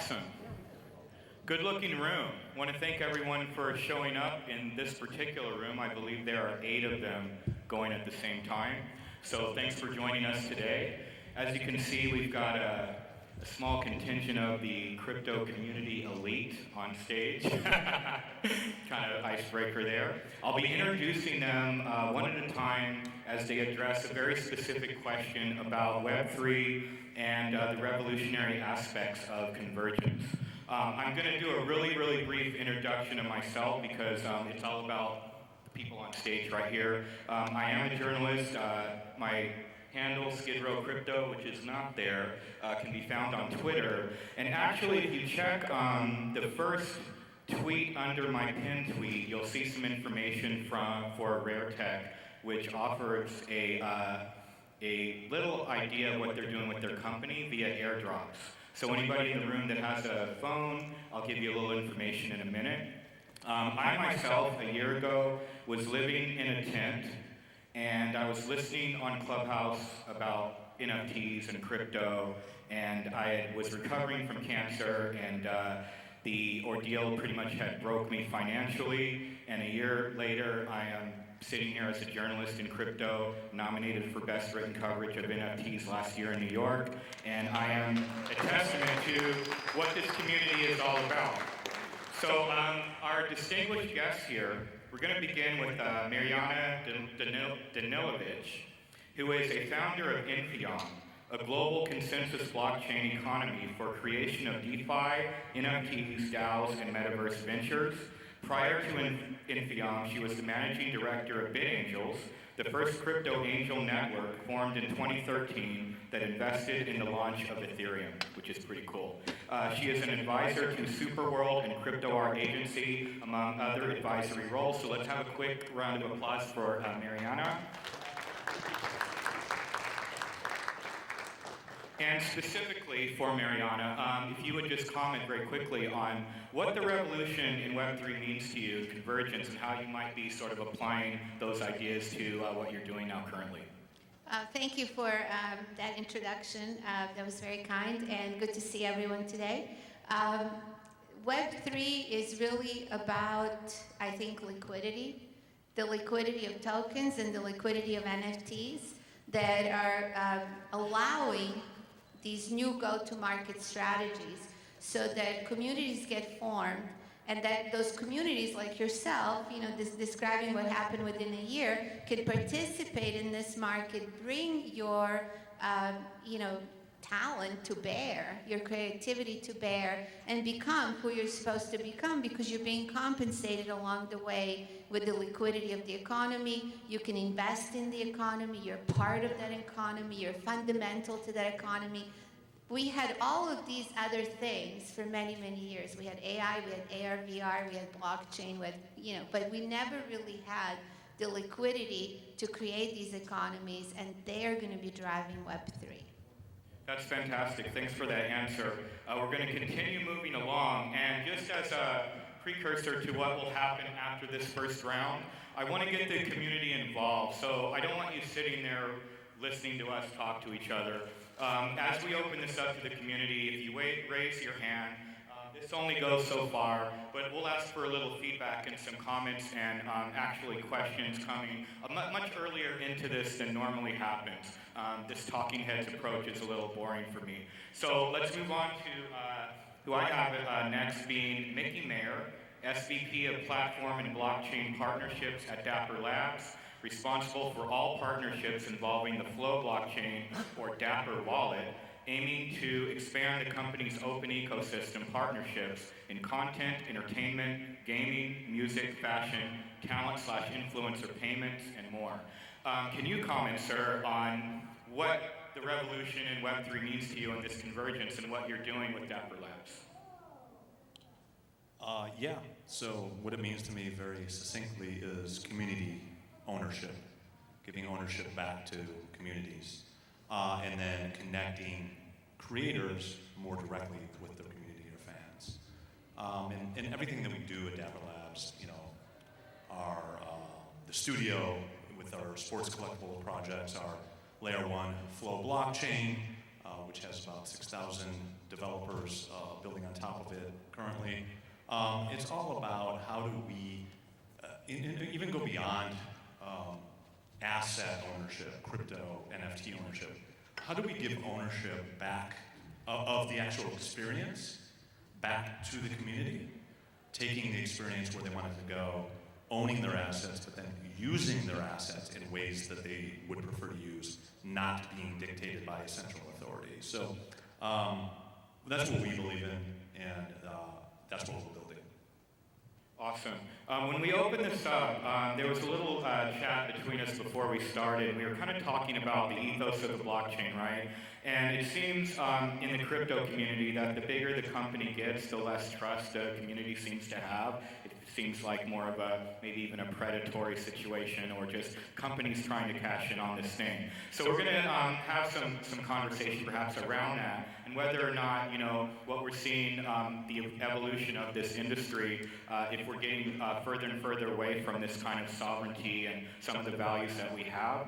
Awesome. Good looking room. I want to thank everyone for showing up in this particular room. I believe there are 8 of them going at the same time. So thanks for joining us today. As you can see, we've got a small contingent of the crypto community elite on stage. Kind of icebreaker there. I'll be introducing them one at a time as they address a very specific question about Web3 and the revolutionary aspects of convergence. I'm going to do a really brief introduction of myself because it's all about the people on stage right here. I am a journalist. My handle, Skid Row Crypto, which is not there, can be found on Twitter. And actually, if you check the first tweet under my pinned tweet, you'll see some information for Rare Tech, which offers a little idea of what they're doing with their company via airdrops. So anybody in the room that has a phone, I'll give you a little information in a minute. I myself, a year ago, was living in a tent, and I was listening on Clubhouse about NFTs and crypto, and I was recovering from cancer, and the ordeal pretty much had broke me financially, and a year later, I am sitting here as a journalist in crypto, nominated for Best Written Coverage of NFTs last year in New York, and I am a testament to what this community is all about. So our distinguished guests here, we're going to begin with Mariana Danilovic, who is a founder of Infiom, a global consensus blockchain economy for creation of DeFi, NFTs, DAOs, and metaverse ventures. Prior to Infiom, she was the managing director of BitAngels, the first crypto angel network formed in 2013 that invested in the launch of Ethereum, which is pretty cool. She is an advisor to Superworld and Crypto Art Agency, among other advisory roles. So let's have a quick round of applause for Mariana. And specifically for Mariana, if you would just comment very quickly on what the revolution in Web3 means to you, convergence, and how you might be sort of applying those ideas to what you're doing now currently. Thank you for that introduction. That was very kind, and good to see everyone today. Web3 is really about, I think, liquidity, the liquidity of tokens and the liquidity of NFTs that are allowing these new go-to-market strategies so that communities get formed, and that those communities like yourself, describing what happened within a year, can participate in this market, bring your, talent to bear, your creativity to bear, and become who you're supposed to become because you're being compensated along the way with the liquidity of the economy. You can invest in the economy, you're part of that economy, you're fundamental to that economy. We had all of these other things for many years. We had AI, we had AR, VR, we had blockchain, but we never really had the liquidity to create these economies, and they're going to be driving Web3. That's fantastic. Thanks for that answer. We're going to continue moving along, and just as a precursor to what will happen after this first round, I want to get the community involved. So I don't want you sitting there listening to us talk to each other. As we open this up to the community, if you raise your hand, this only goes so far, but we'll ask for a little feedback and some comments and actually questions coming much earlier into this than normally happens. This talking heads approach is a little boring for me. So let's move on to who I have next, being Mickey Mayer, SVP of Platform and Blockchain Partnerships at Dapper Labs, responsible for all partnerships involving the Flow blockchain or Dapper wallet, aiming to expand the company's open ecosystem partnerships in content, entertainment, gaming, music, fashion, talent/influencer payments, and more. Can you comment, sir, on what the revolution in Web3 means to you in this convergence and what you're doing with Dapper Labs? Yeah, so what it means to me very succinctly is community ownership, giving ownership back to communities, and then connecting creators more directly with their community or fans. And everything that we do at Dapper Labs, our the studio with our sports collectible projects, our Layer 1 Flow blockchain, which has about 6,000 developers building on top of it currently. It's all about how do we even go beyond asset ownership, crypto, NFT ownership. How do we give ownership back of the actual experience back to the community, taking the experience where they want it to go, owning their assets, but then using their assets in ways that they would prefer to use, not being dictated by a central authority. So that's what we believe in, and that's what we're building. Awesome. When we opened this up, there was a little chat between us before we started. We were kind of talking about the ethos of the blockchain, right? And it seems in the crypto community that the bigger the company gets, the less trust the community seems to have. It seems like more of a, maybe even a predatory situation, or just companies trying to cash in on this thing. So we're going to have some conversation perhaps around that, and whether or not, you know, what we're seeing, the evolution of this industry, if we're getting further and further away from this kind of sovereignty and some of the values that we have,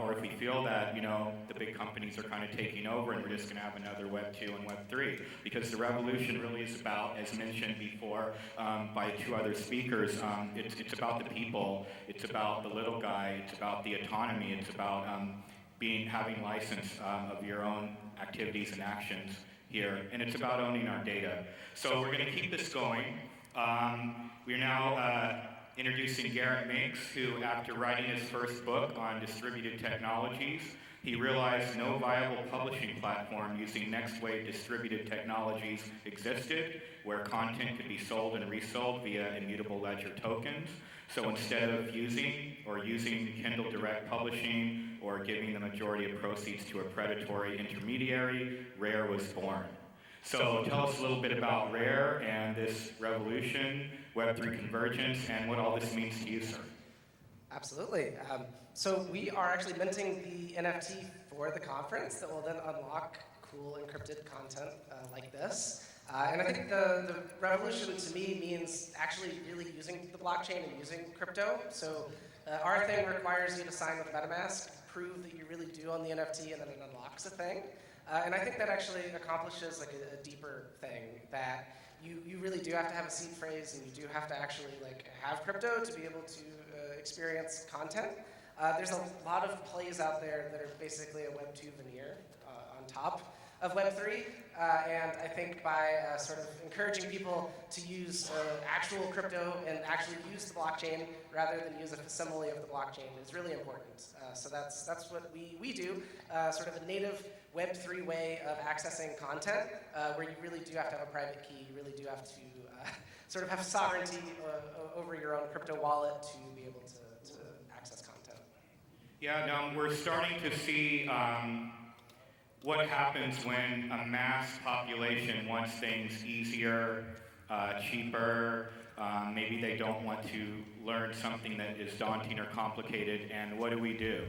or if we feel that, you know, the big companies are kind of taking over and we're just going to have another Web 2 and Web 3. Because the revolution really is about, as mentioned before by two other speakers, it's about the people, it's about the little guy, it's about the autonomy, it's about having license of your own activities and actions here, and it's about owning our data. So we're going to keep this going. We're now introducing Garrett Minks, who, after writing his first book on distributed technologies, he realized no viable publishing platform using next wave distributed technologies existed, where content could be sold and resold via immutable ledger tokens. So instead of using Kindle Direct Publishing or giving the majority of proceeds to a predatory intermediary, Rare was born. So tell us a little bit about Rare and this revolution, Web3 convergence, and what all this means to you, sir. Absolutely. So we are actually minting the NFT for the conference that will then unlock cool encrypted content like this. And I think the revolution to me means actually really using the blockchain and using crypto. So our thing requires you to sign with MetaMask, prove that you really do own the NFT, and then it unlocks a thing. And I think that actually accomplishes like a deeper thing, that you really do have to have a seed phrase, and you do have to actually like have crypto to be able to experience content. There's a lot of plays out there that are basically a Web 2 veneer on top of Web 3, and I think by sort of encouraging people to use actual crypto and actually use the blockchain rather than use a facsimile of the blockchain is really important. So that's what we do, sort of a native Web 3 way of accessing content, where you really do have to have a private key, you really do have to sort of have sovereignty over your own crypto wallet to be able to access content. Yeah, now we're starting to see what happens when a mass population wants things easier, cheaper. Maybe they don't want to learn something that is daunting or complicated, and what do?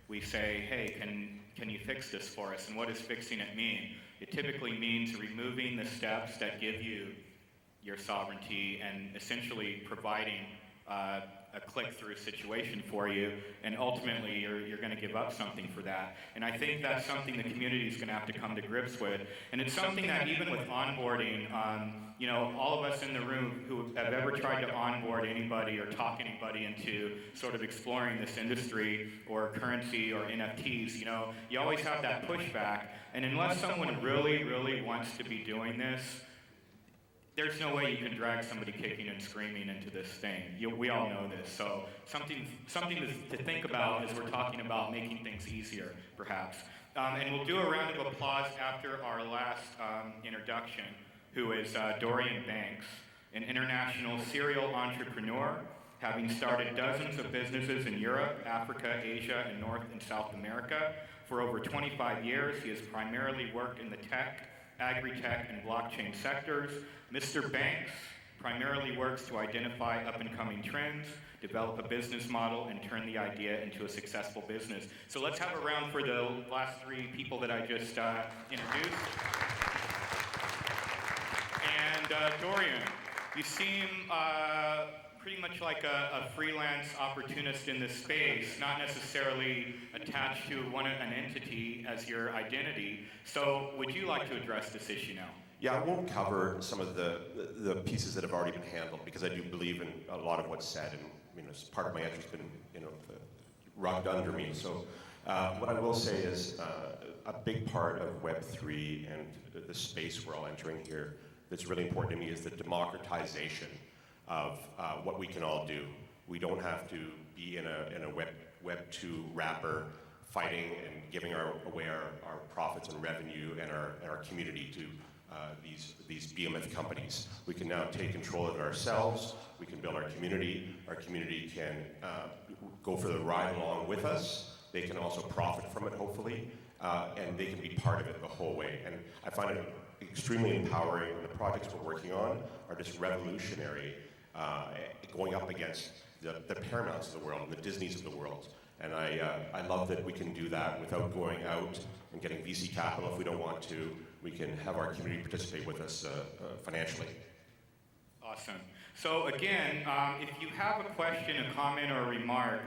We say, hey, can you fix this for us? And what does fixing it mean? It typically means removing the steps that give you your sovereignty and essentially providing a click-through situation for you, and ultimately you're going to give up something for that. And I think that's something the community is going to have to come to grips with. And it's something that even with onboarding, you know, all of us in the room who have ever tried to onboard anybody or talk anybody into sort of exploring this industry or currency or NFTs, you know, you always have that pushback. And unless someone really, really wants to be doing this, there's no way you can drag somebody kicking and screaming into this thing. We all know this. So something to think about as we're talking about making things easier, perhaps. And we'll do a round of applause after our last introduction, who is Dorian Banks, an international serial entrepreneur, having started dozens of businesses in Europe, Africa, Asia, and North and South America. For over 25 years, he has primarily worked in the tech, agri-tech, and blockchain sectors. Mr. Banks primarily works to identify up-and-coming trends, develop a business model, and turn the idea into a successful business. So let's have a round for the last three people that I just introduced. And Dorian, you seem pretty much like a freelance opportunist in this space, not necessarily attached to an entity as your identity. So would you like to address this issue now? Yeah, I won't cover some of the pieces that have already been handled because I do believe in a lot of what's said, and part of my answer's been rugged under me. So what I will say is a big part of Web3 and the space we're all entering here that's really important to me is the democratization of what we can all do. We don't have to be in a Web 2 wrapper fighting and giving away our profits and revenue and our community to these behemoth companies. We can now take control of it ourselves. We can build our community. Our community can go for the ride along with us. They can also profit from it, hopefully, and they can be part of it the whole way. And I find it extremely empowering. The projects we're working on are just revolutionary, going up against the Paramounts of the world and the Disneys of the world. And I love that we can do that without going out and getting VC capital if we don't want to. We can have our community participate with us financially. Awesome. So again, if you have a question, a comment, or a remark,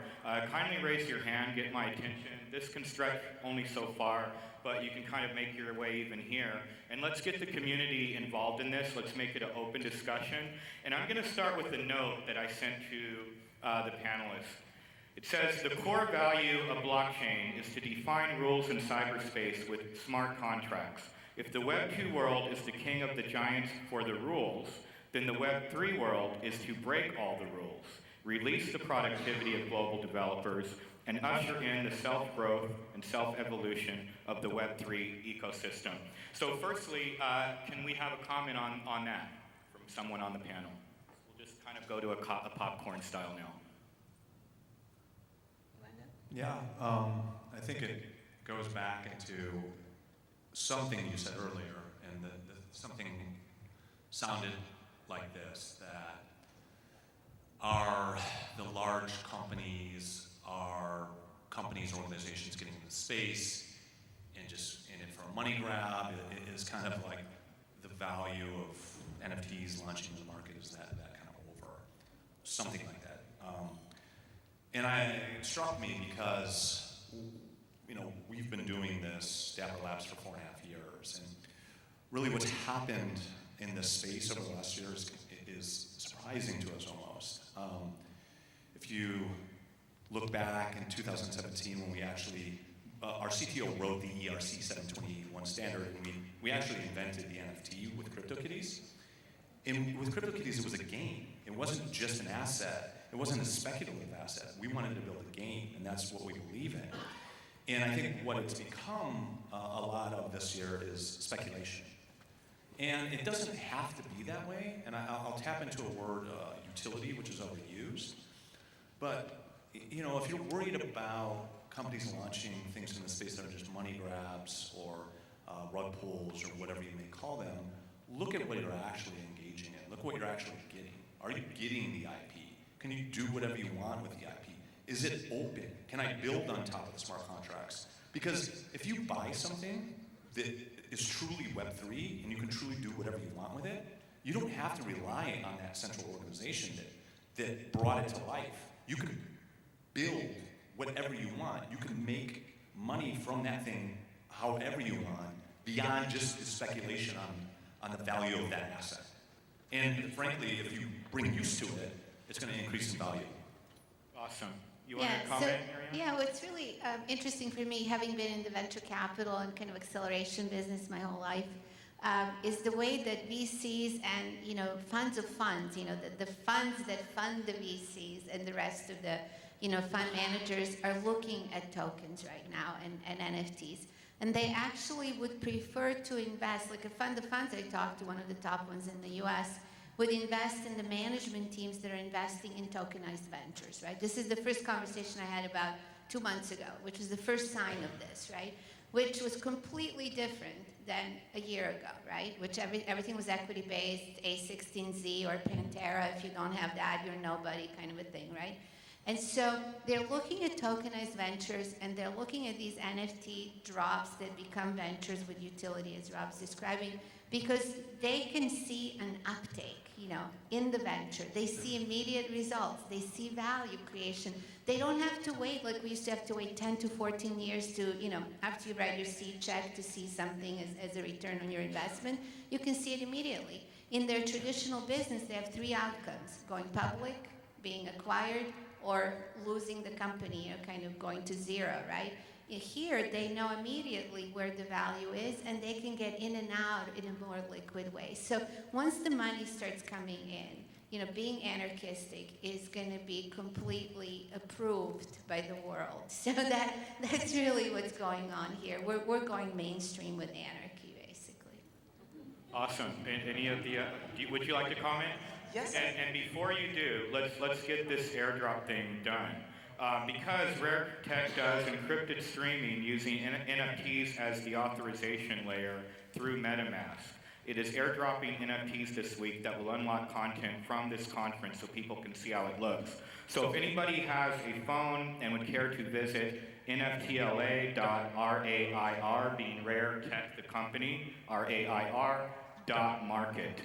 kindly raise your hand, get my attention. This can stretch only so far, but you can kind of make your way even here. And let's get the community involved in this. Let's make it an open discussion. And I'm going to start with a note that I sent to the panelists. It says, the core value of blockchain is to define rules in cyberspace with smart contracts. If the Web 2 world is the king of the giants for the rules, then the Web 3 world is to break all the rules, release the productivity of global developers, and usher in the self-growth and self-evolution of the Web 3 ecosystem. So firstly, can we have a comment on that from someone on the panel? We'll just kind of go to a popcorn style now. Yeah, I think it goes back into something you said earlier, and something sounded like this, that are the large companies, are companies, organizations getting into space and just in it for a money grab? It is kind of like the value of NFTs launching in the market is that kind of over, something like that. And it struck me because, we've been doing this, Dapper Labs, for 4.5 years, and really what's happened in this space over the last year is surprising to us almost. If you look back in 2017 when we actually, our CTO wrote the ERC 721 standard, and we actually invented the NFT with CryptoKitties. And with CryptoKitties, it was a game. It wasn't just an asset. It wasn't a speculative asset. We wanted to build a game, and that's what we believe in. And I think what it's become a lot of this year is speculation. And it doesn't have to be that way, and I'll tap into a word, utility, which is overused. But, if you're worried about companies launching things in the space that are just money grabs or rug pulls or whatever you may call them, look at what you're actually engaging in. Look what you're actually getting. Are you getting the IP? Can you do whatever you want with the IP? Is it open? Can I build on top of the smart contracts? Because if you buy something that is truly Web3 and you can truly do whatever you want with it, you don't have to rely on that central organization that brought it to life. You can build whatever you want. You can make money from that thing however you want, beyond just the speculation on the value of that asset. And frankly, if you bring use to it, it's going to increase in value. Awesome. You want to comment, Marianne? What's really interesting for me, having been in the venture capital and kind of acceleration business my whole life, is the way that VCs and funds of funds, the funds that fund the VCs and the rest of the fund managers are looking at tokens right now and NFTs. And they actually would prefer to invest, like a fund of funds I talked to, one of the top ones in the US, would invest in the management teams that are investing in tokenized ventures, right? This is the first conversation I had about 2 months ago, which was the first sign of this, right? Which was completely different than a year ago, right? Which everything was equity-based, A16Z or Pantera. If you don't have that, you're nobody kind of a thing, right? And so they're looking at tokenized ventures, and they're looking at these NFT drops that become ventures with utility, as Rob's describing, because they can see an uptake, in the venture. They see immediate results. They see value creation. They don't have to wait like we used to have to wait 10 to 14 years to, after you write your seed check to see something as a return on your investment. You can see it immediately. In their traditional business, they have 3 outcomes: going public, being acquired, or losing the company, or kind of going to zero, right? Here, they know immediately where the value is, and they can get in and out in a more liquid way. So once the money starts coming in, being anarchistic is going to be completely approved by the world. So that's really what's going on here. We're going mainstream with anarchy, basically. Awesome. Any of the, would you like to comment? Yes. And before you do, let's get this airdrop thing done. Because Rare Tech does encrypted streaming using NFTs as the authorization layer through MetaMask. It is airdropping NFTs this week that will unlock content from this conference so people can see how it looks. So if anybody has a phone and would care to visit nftla.rair, being Rare Tech the company, RAIR, .market.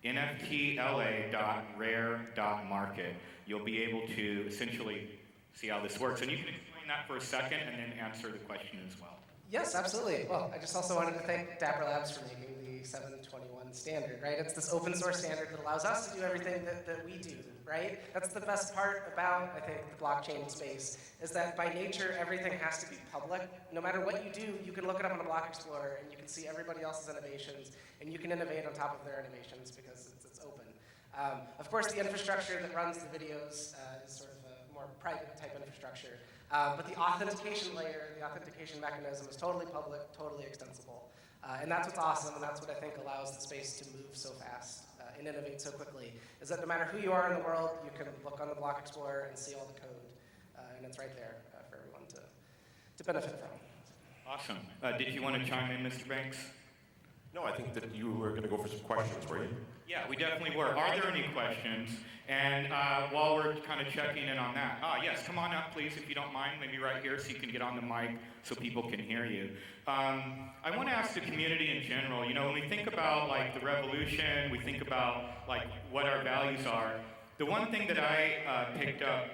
nftla.rare.market. You'll be able to essentially see how this works. And you can explain that for a second and then answer the question as well. Yes, absolutely. Well, I just also wanted to thank Dapper Labs for making the 721 standard, right? It's this open source standard that allows us to do everything that we do, right? That's the best part about, I think, the blockchain space, is that by nature, everything has to be public. No matter what you do, you can look it up on a block explorer, and you can see everybody else's innovations, and you can innovate on top of their innovations because it's open. Of course, the infrastructure that runs the videos is sort of a more private type infrastructure. But the authentication layer, the authentication mechanism is totally public, totally extensible. And that's what's awesome, and that's what I think allows the space to move so fast and innovate so quickly, is that no matter who you are in the world, you can look on the Block Explorer and see all the code, and it's right there for everyone to benefit from. Awesome. Did you want to chime in, Mr. Banks? No, I think that you were going to go for some questions, were you? Yeah, we definitely were. Are there any questions? And while we're kind of checking in on that, yes, come on up, please, if you don't mind, maybe right here so you can get on the mic so people can hear you. I want to ask the community in general, when we think about like the revolution, we think about like what our values are, the one thing that I picked up,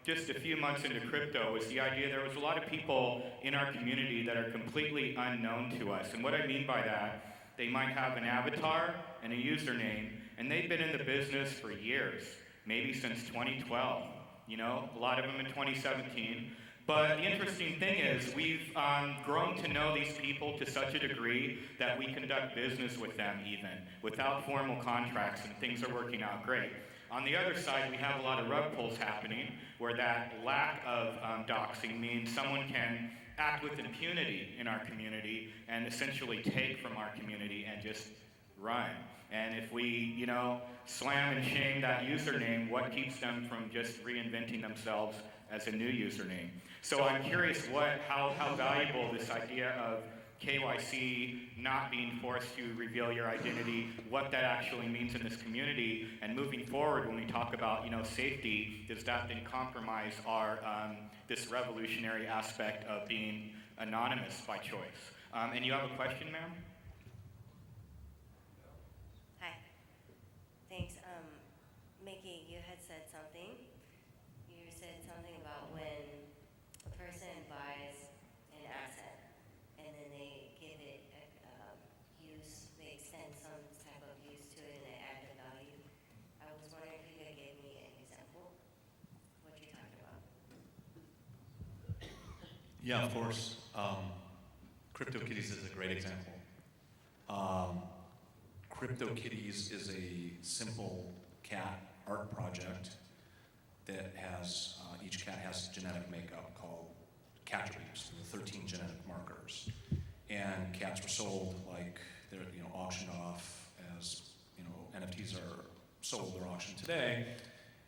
just a few months into crypto was the idea there was a lot of people in our community that are completely unknown to us. And what I mean by that, they might have an avatar and a username, and they've been in the business for years, maybe since 2012, a lot of them in 2017. But the interesting thing is we've grown to know these people to such a degree that we conduct business with them even, without formal contracts, and things are working out great. On the other side, we have a lot of rug pulls happening where that lack of doxing means someone can act with impunity in our community and essentially take from our community and just run. And if we, slam and shame that username, what keeps them from just reinventing themselves as a new username? So I'm curious how valuable this idea of KYC, not being forced to reveal your identity, what that actually means in this community, and moving forward when we talk about safety, does that then compromise our this revolutionary aspect of being anonymous by choice? And you have a question, ma'am? Hi. Thanks. Mickey, you had said something. You said something about when a person buys an asset and then they give it use, they extend some type of use to it and they add the value. I was wondering if you could give me an example of what you're talking about. Yeah, of course. CryptoKitties is a great example. CryptoKitties is a simple cat art project that has, each cat has genetic makeup called cattributes, the 13 genetic markers. And cats were sold like they're auctioned off as NFTs are sold or auctioned today.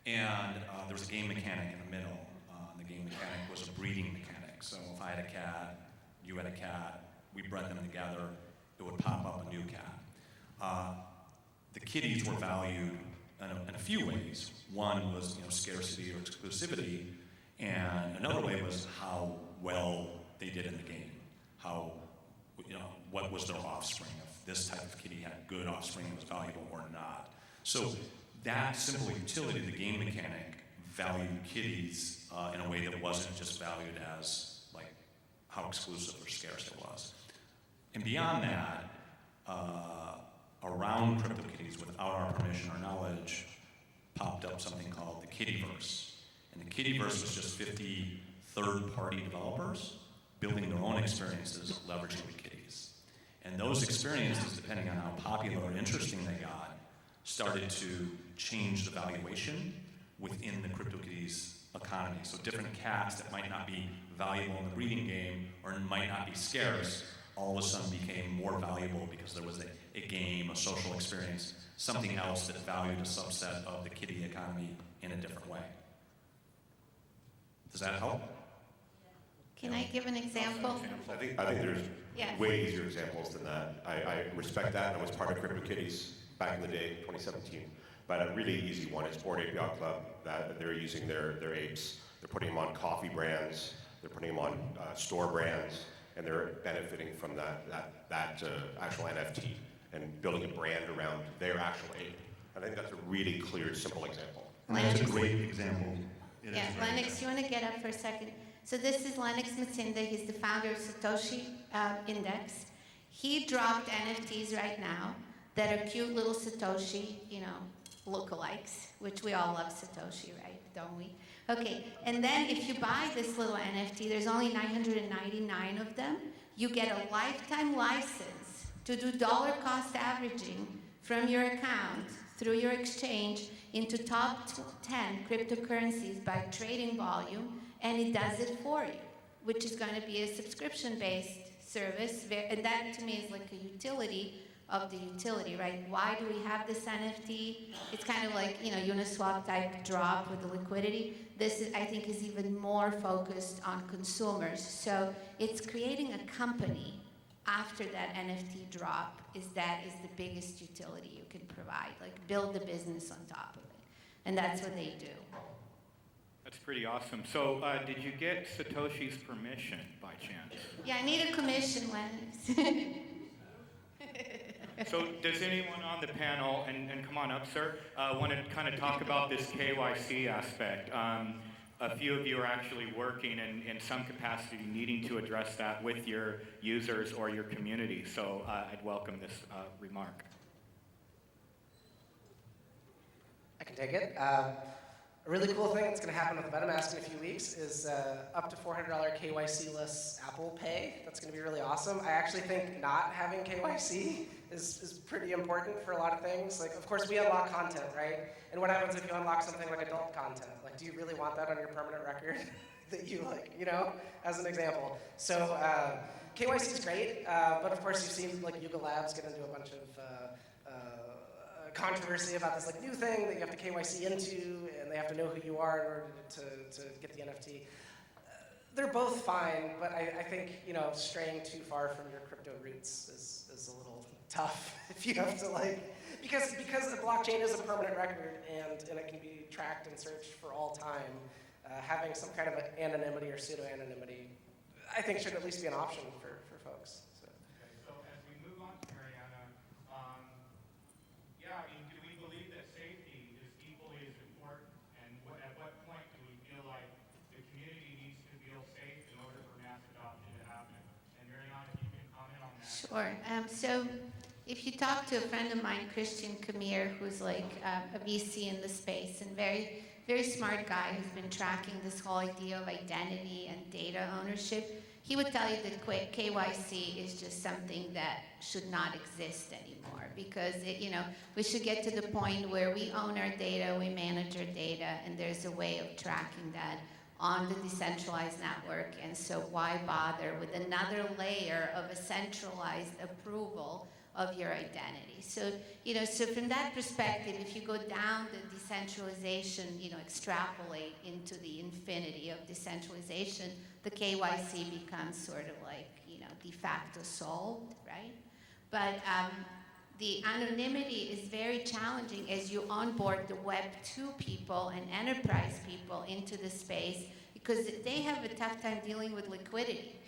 And there was a game mechanic in the middle. The game mechanic was a breeding mechanic. So if I had a cat, you had a cat, we bred them together, it would pop up a new cat. The kitties were valued in a few ways. One was scarcity or exclusivity, and another way was how well they did in the game. How, what was their offspring? If this type of kitty had good offspring and was valuable or not. So that simple utility, the game mechanic, valued kitties in a way that wasn't just valued as like how exclusive or scarce it was. And beyond that, around CryptoKitties, without our permission or knowledge, popped up something called the Kittyverse. And the Kittyverse was just 50 third-party developers building their own experiences leveraging the kitties. And those experiences, depending on how popular or interesting they got, started to change the valuation within the CryptoKitties economy. So different cats that might not be valuable in the breeding game or might not be scarce, all of a sudden became more valuable because there was a game, a social experience, something else that valued a subset of the kitty economy in a different way. Does that help? Can I give an example? I think there's Yeah. way easier examples than that. I respect that. I was part of CryptoKitties back in the day, 2017. But a really easy one is Bored Ape Yacht Club. That they're using their apes. They're putting them on coffee brands. They're putting them on store brands, and they're benefiting from that actual NFT and building a brand around their actual ape. And I think that's a really clear, simple example. That's a great example. It is Yeah, very Lennox, you want to get up for a second? So this is Lennox Matsinda. He's the founder of Satoshi Index. He dropped NFTs right now that are cute little Satoshi, lookalikes, which we all love Satoshi, right? Don't we? Okay, and then if you buy this little NFT, there's only 999 of them. You get a lifetime license to do dollar cost averaging from your account through your exchange into top 10 cryptocurrencies by trading volume, and it does it for you, which is going to be a subscription-based service. And that, to me, is like a utility of the utility, right? Why do we have this NFT? It's kind of like, Uniswap type drop with the liquidity. This, I think, is even more focused on consumers. So it's creating a company after that NFT drop is the biggest utility you can provide. Like, build the business on top of it. And that's what they do. That's pretty awesome. So did you get Satoshi's permission by chance? Yeah, I need a commission, Lennox. So does anyone on the panel, and come on up, sir, want to kind of talk about this KYC aspect? A few of you are actually working in some capacity needing to address that with your users or your community. So I'd welcome this remark. I can take it. A really cool thing that's going to happen with MetaMask in a few weeks is up to $400 KYC-less Apple Pay. That's going to be really awesome. I actually think not having KYC is pretty important for a lot of things. Like, of course, we unlock content, right? And what happens if you unlock something like adult content? Like, do you really want that on your permanent record that you as an example? So KYC is great, but of course, you've seen like Yuga Labs get into a bunch of controversy about this new thing that you have to KYC into, and they have to know who you are in order to get the NFT. They're both fine, but I think straying too far from your crypto roots is a little tough if you have to because the blockchain is a permanent record and it can be tracked and searched for all time. Having some kind of anonymity or pseudo-anonymity, I think, should at least be an option for folks. So. Okay, so as we move on to Mariana, do we believe that safety is equally as important? And at what point do we feel like the community needs to feel safe in order for mass adoption to happen? And Mariana, if you can comment on that. Sure. So if you talk to a friend of mine, Christian Kamir, who's like a VC in the space and very, very smart guy who's been tracking this whole idea of identity and data ownership, he would tell you that KYC is just something that should not exist anymore because we should get to the point where we own our data, we manage our data, and there's a way of tracking that on the decentralized network. And so why bother with another layer of a centralized approval of your identity? So, so from that perspective, if you go down the decentralization, extrapolate into the infinity of decentralization, the KYC becomes sort of like, de facto solved, right? But The anonymity is very challenging as you onboard the Web2 people and enterprise people into the space, because they have a tough time dealing with liquidity.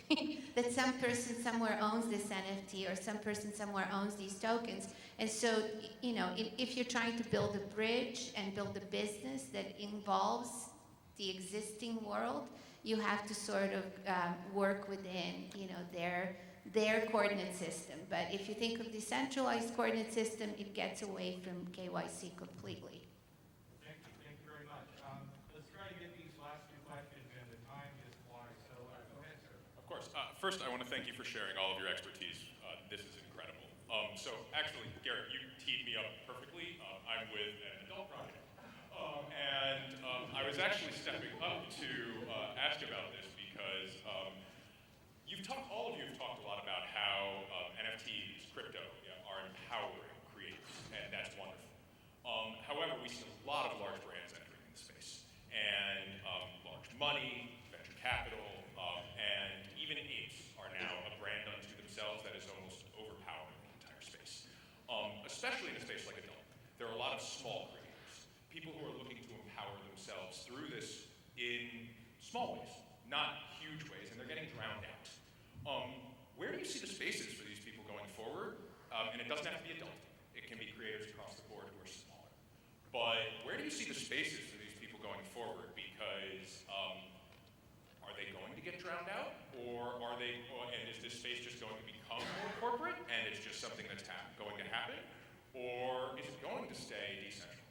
That some person somewhere owns this NFT, or some person somewhere owns these tokens. And so, you know, if you're trying to build a bridge and build a business that involves the existing world, you have to sort of work within, you know, their coordinate system. But if you think of decentralized coordinate system, it gets away from KYC completely. Thank you very much. Let's try to get these last two questions in. The time just flies. So go ahead, sir. Of course. First, I want to thank you for sharing all of your expertise. This is incredible. So actually, Garrett, you teed me up perfectly. I'm with an adult project. I was actually stepping up to ask about this because all of you have talked a lot about how NFTs, crypto, are empowering creators, and that's wonderful. However, we see a lot of large brands entering the space, and large money, venture capital, and even apes are now a brand unto themselves that is almost overpowering the entire space. Especially in a space like adult. There are a lot of small creators, people who are looking to empower themselves through this in small ways, not huge ways, and they're getting drowned out. Where do you see the spaces for these people going forward? And it doesn't have to be adult. It can be creators across the board who are smaller. But where do you see the spaces for these people going forward? Because are they going to get drowned out? And is this space just going to become more corporate and it's just something that's going to happen? Or is it going to stay decentralized?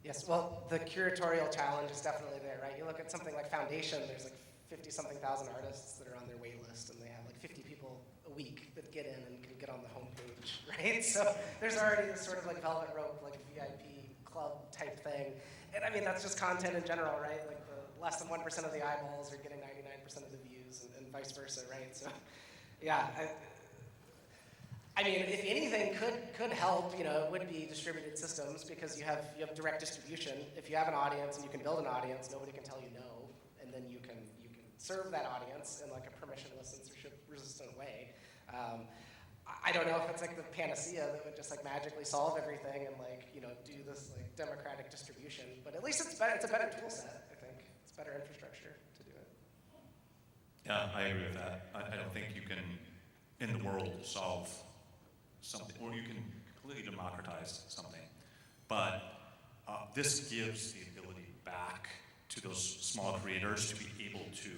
Yes, well, the curatorial challenge is definitely there, right? You look at something like Foundation, there's like 50-something thousand artists that are on their wait list, and they have like 50 people a week that get in and can get on the homepage, right? So there's already this sort of like velvet rope, like VIP club type thing. And I mean, that's just content in general, right? Like the less than 1% of the eyeballs are getting 99% of the views, and vice versa, right? So yeah, I mean, if anything could help, you know, it would be distributed systems, because you have direct distribution. If you have an audience and you can build an audience, nobody can tell you no, and then you can serve that audience in like a permissionless, censorship-resistant way. I don't know if it's like the panacea that would just like magically solve everything and like, you know, do this like democratic distribution, but at least it's better. It's a better tool set, I think. It's better infrastructure to do it. Yeah, I agree with that. I don't think you can, in the world, solve something, or you can completely democratize something. But this gives the ability back to those small creators to be able to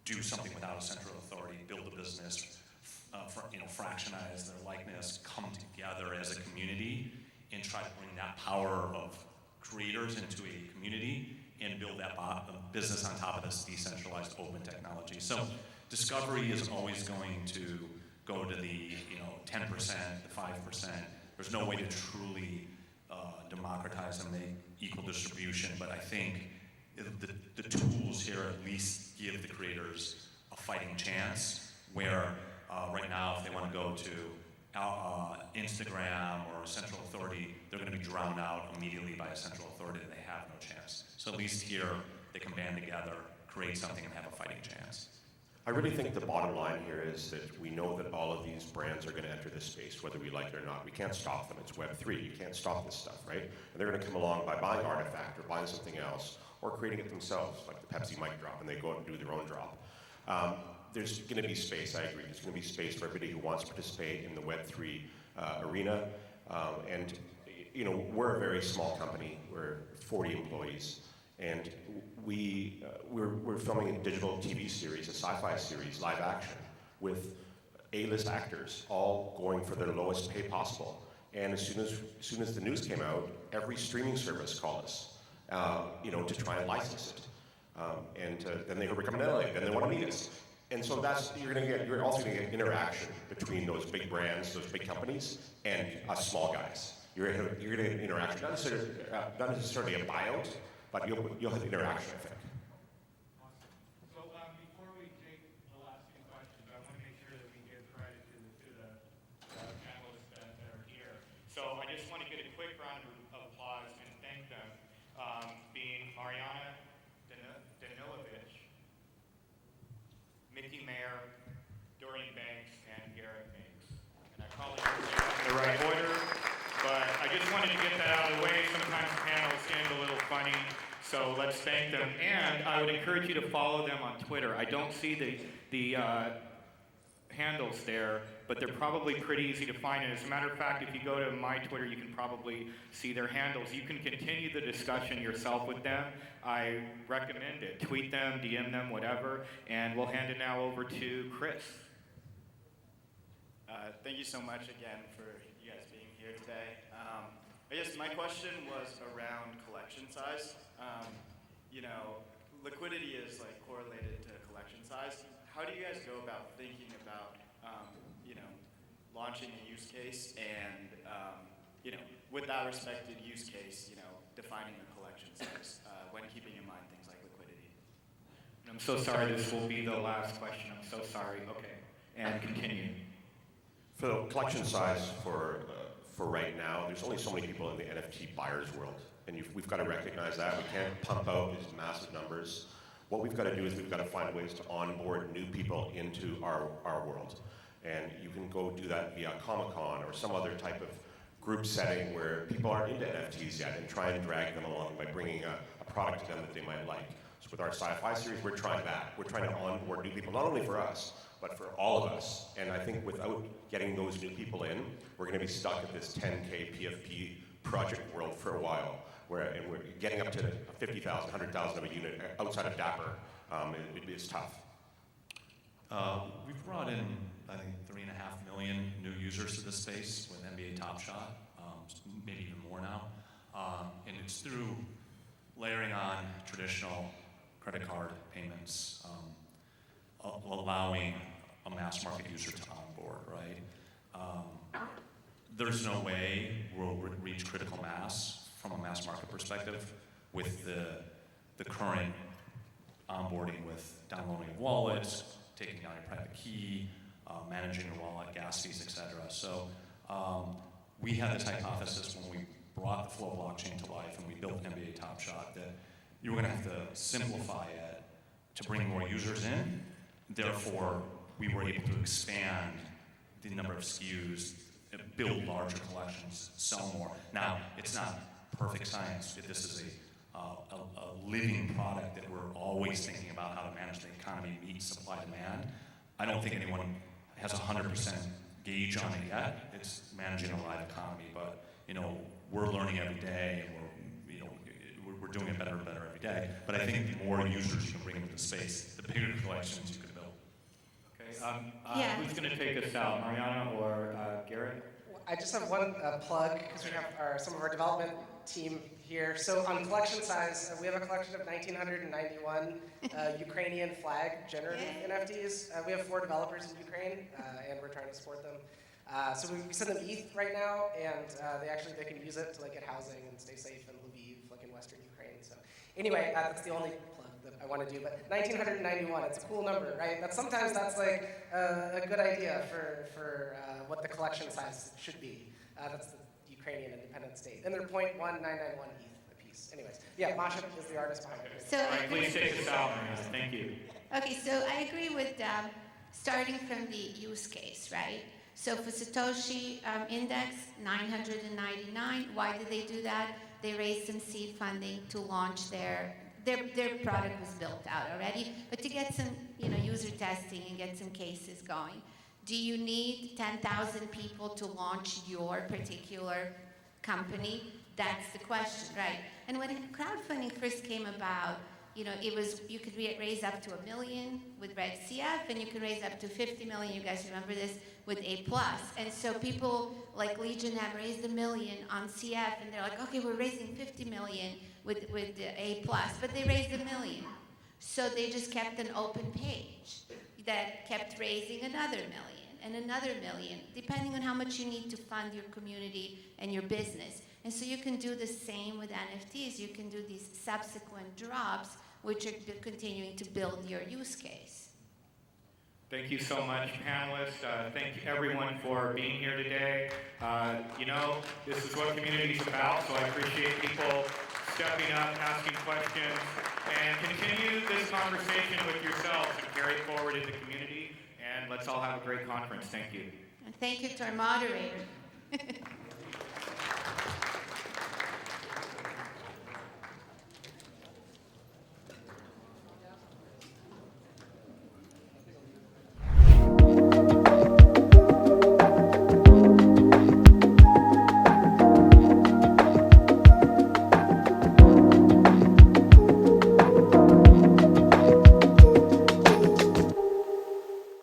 do something without a central authority, build a business, fractionize their likeness, come together as a community, and try to bring that power of creators into a community and build that business on top of this decentralized open technology. So discovery is always going to go to the 10%, the 5%. There's no way to truly democratize and make equal distribution, but I think the tools here at least give the creators a fighting chance, where right now if they want to go to Instagram or a central authority, they're going to be drowned out immediately by a central authority and they have no chance. So at least here they can band together, create something, and have a fighting chance. I really think the bottom line here is that we know that all of these brands are going to enter this space, whether we like it or not. We can't stop them. It's Web3. You can't stop this stuff, right? And they're going to come along by buying Artifact or buying something else, or creating it themselves, like the Pepsi mic drop, and they go out and do their own drop. There's going to be space, I agree. There's going to be space for everybody who wants to participate in the Web3 arena. And we're a very small company. We're 40 employees. And we're filming a digital TV series, a sci-fi series, live action, with A-list actors, all going for their lowest pay possible. And as soon as the news came out, every streaming service called us, to try and license it. Then they heard we're coming to LA, then they want to meet us. And so you're also going to get interaction between those big brands, those big companies, and us small guys. You're going to get interaction, not necessarily a buyout, but you'll have interaction, I think. Awesome. So before we take the last few questions, I want to make sure that we give credit to the panelists that are here. So I just want to get a quick round of applause and thank them, being Mariana Danilovich, Mickey Mayer, Dorian Banks, and Garrett Meigs. So let's thank them. And I would encourage you to follow them on Twitter. I don't see the handles there, but they're probably pretty easy to find. And as a matter of fact, if you go to my Twitter, you can probably see their handles. You can continue the discussion yourself with them. I recommend it. Tweet them, DM them, whatever. And we'll hand it now over to Chris. Thank you so much again for you guys being here today. I guess my question was around collection size. You know, liquidity is like correlated to collection size. How do you guys go about thinking about, you know, launching a use case and, you know, with that respected use case, you know, defining the collection size when keeping in mind things like liquidity? I'm so sorry, this will be the last question. I'm so sorry. Okay, and continue. For the collection size for right now, there's only so many people in the NFT buyer's world, and we've got to recognize that. We can't pump out these massive numbers. What we've got to do is we've got to find ways to onboard new people into our world. And you can go do that via Comic-Con or some other type of group setting where people aren't into NFTs yet, and try and drag them along by bringing a product to them that they might like. So with our sci-fi series, we're trying that. We're trying to onboard new people, not only for us, but for all of us. And I think without getting those new people in, we're going to be stuck at this 10K PFP project world for a while, and we're getting up to 50,000, 100,000 of a unit outside of Dapper. It's tough. We've brought in, I think, 3.5 million new users to this space with NBA Top Shot, maybe even more now. And it's through layering on traditional credit card payments, allowing a mass market user to onboard, right? There's no way we'll reach critical mass from a mass market perspective with the current onboarding with downloading of wallets, taking down your private key, managing your wallet, gas fees, etc. So we had this hypothesis when we brought the Flow blockchain to life and we built NBA Top Shot that you were going to have to simplify it to bring more users in. Therefore, we were able to expand the number of SKUs, build larger collections, sell more. Now, it's not perfect science. This is a living product that we're always thinking about how to manage the economy, meet supply demand. I don't think anyone has 100% gauge on it yet. It's managing a live economy, but you know, we're learning every day, and we're doing it better and better every day. But I think the more users you can bring into the space, the bigger the collections you can build. Okay. Who's going to take us out, Mariana or Garrett? I just have one plug, because we have some of our development team here. So on collection size, we have a collection of 1,991 Ukrainian flag generative NFTs. We have 4 developers in Ukraine, and we're trying to support them. So we send them ETH right now, and they can use it to get housing and stay safe in Lviv, in Western Ukraine. So anyway, that's the only plug that I want to do. But 1,991, it's a cool number, right? Sometimes that's a good idea for what the collection size should be. That's the Ukrainian independent state. And they're 0.1991 ETH a piece. Anyways, yeah, Masha is the artist behind it. So All right, please take us out, Mariana. Thank you. Okay, so I agree with starting from the use case, right? So for Satoshi Index, 999. Why did they do that? They raised some seed funding to launch their product was built out already, but to get some user testing and get some cases going. Do you need 10,000 people to launch your particular company? That's the question, right? And when crowdfunding first came about, it was, you could raise up to $1 million with Red CF, and you could raise up to 50 million, you guys remember this, with A+. And so people like Legion have raised $1 million on CF, and they're like, okay, we're raising 50 million with A+, but they raised $1 million. So they just kept an open page that kept raising another million and another million, depending on how much you need to fund your community and your business. And so you can do the same with NFTs. You can do these subsequent drops, which are continuing to build your use case. Thank you so much, panelists. Thank you everyone for being here today. This is what community is about, so I appreciate people stepping up, asking questions, and continue this conversation with yourselves and carry it forward in the community. And let's all have a great conference. Thank you. And thank you to our moderator.